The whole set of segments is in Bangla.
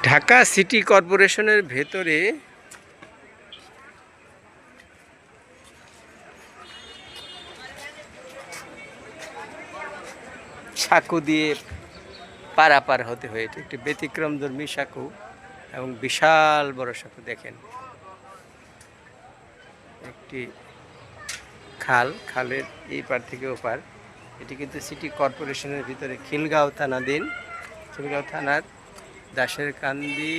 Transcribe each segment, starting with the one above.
ঢাকা সিটি কর্পোরেশনের ভেতরে সাঁকো দিয়ে পারাপার হতে হয়। এটা একটি ব্যতিক্রমধর্মী সাঁকো এবং বিশাল বড় সাঁকো। দেখেন, একটি খালের এই পার থেকে ওপার। এটি কিন্তু সিটি কর্পোরেশনের ভিতরে খিলগাঁও থানাধীন। খিলগাঁও থানার দাসের কান্দি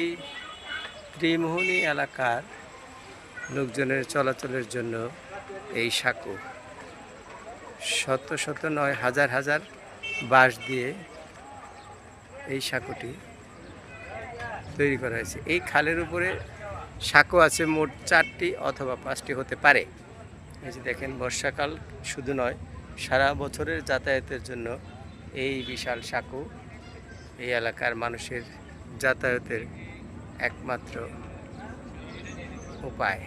ত্রিমোহনী এলাকার লোকজনের চলাচলের জন্য এই সাঁকো শত শত নয় হাজার হাজার বাঁশ দিয়ে এই সাঁকোটি তৈরি করা হয়েছে। এই খালের উপরে সাঁকো আছে মোট 4টি অথবা 5টি হতে পারে। এই যে দেখেন, বর্ষাকাল শুধু নয়, সারা বছরের যাতায়াতের জন্য এই বিশাল সাঁকো এই এলাকার মানুষের যাতায়াতের একমাত্র উপায়।